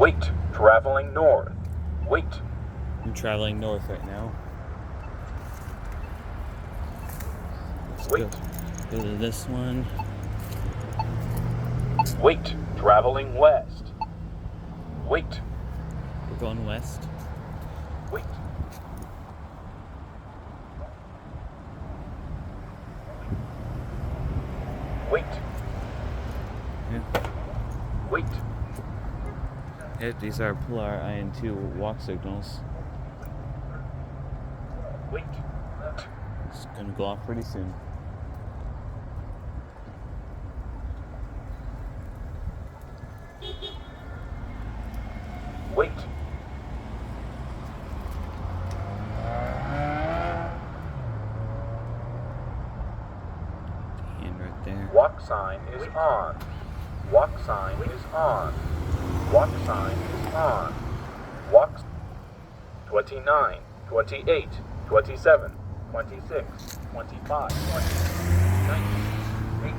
Wait, traveling north. Wait. I'm traveling north right now. Wait. Go to this one. Wait, traveling west. Wait. We're going west. Wait. Wait. Yeah. Wait. These are Polara iN2 walk signals. Wait. It's gonna go off pretty soon. Wait. Hand right there. Walk sign is on. Walk sign is on. Walk sign is on. Walk 29, 28, 27, 26, 25, 20, 19, 18,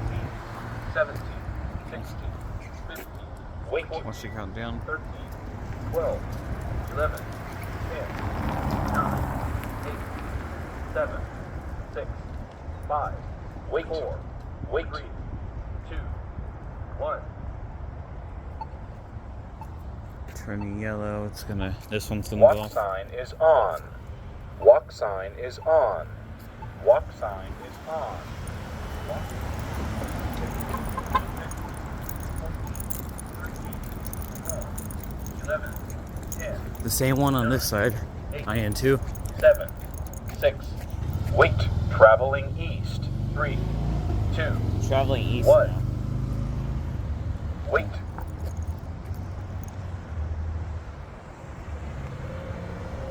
17, 16, 15. Wait. Watch it count down. 13, 12, 11, 10, 9, 8, 7, 6, 5, wait. 4, wait. 3, 2, 1. Turning yellow. This one's gonna Walk go off. sign is on. Walk sign is on. Walk sign is on. Walk 11, 10. The same one on this side. iN2. 7, 6. Wait, traveling east. 3, 2, Traveling east 1. now. Wait.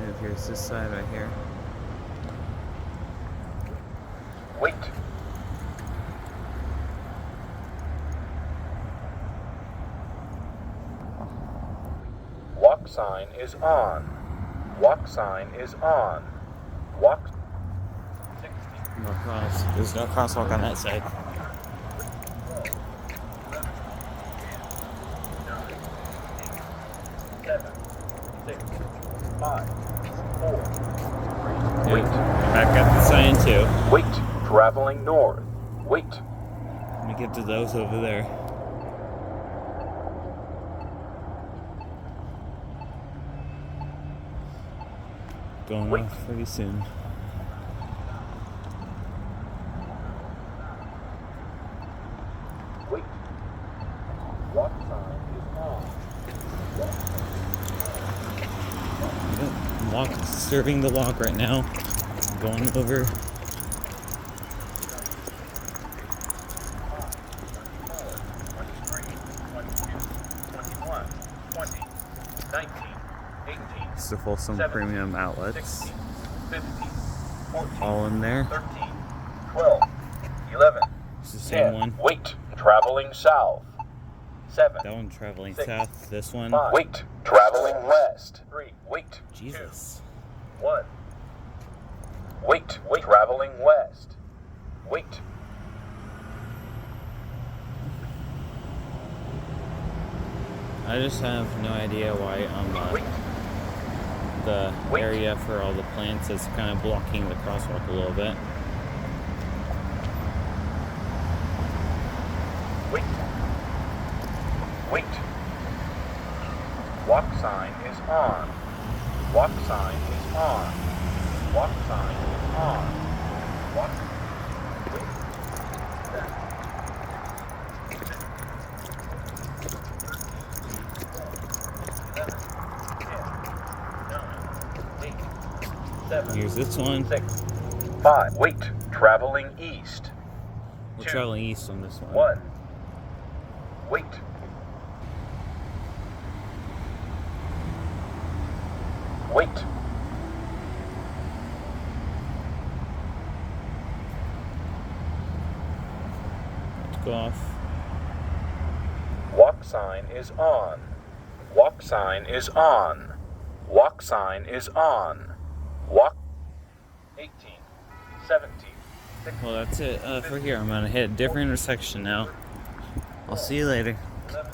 And here's this side right here. Wait. Walk sign is on. Walk sign is on. Walk 60. No cross. There's no crosswalk on that side. 7, 6, 5, 4, 3. Okay, Wait. back at the sign too. Wait. Traveling north. Wait. Let me get to those over there. Going Wait. off pretty soon. Wait. Walk sign is on. I'm serving the walk right now. Going over. 19, 18, It's the Folsom 17, Premium outlets. 16, 15, 14, All in there. 13, 12, 11, It's the same 10. one. Wait, traveling south. 7, That one traveling 6, south. This one. 5. Wait, traveling west. 3, wait. Jesus. 2, 1. Wait, traveling west. Wait. I just have no idea why Wait. the Wait. area for all the plants is kind of blocking the crosswalk a little bit. Wait. Wait. Walk sign is on. Walk sign is on. Walk sign is on. Walk. Wait. 7, Here's this one. 6, 5. Wait. Traveling east. We're 2, traveling east on this one. 1. Wait. Wait. Let's go off. Walk sign is on. Walk sign is on. Walk sign is on. Walk 18, 17, 16. Well, that's it for here. I'm gonna hit a different intersection now. I'll see you later. 11,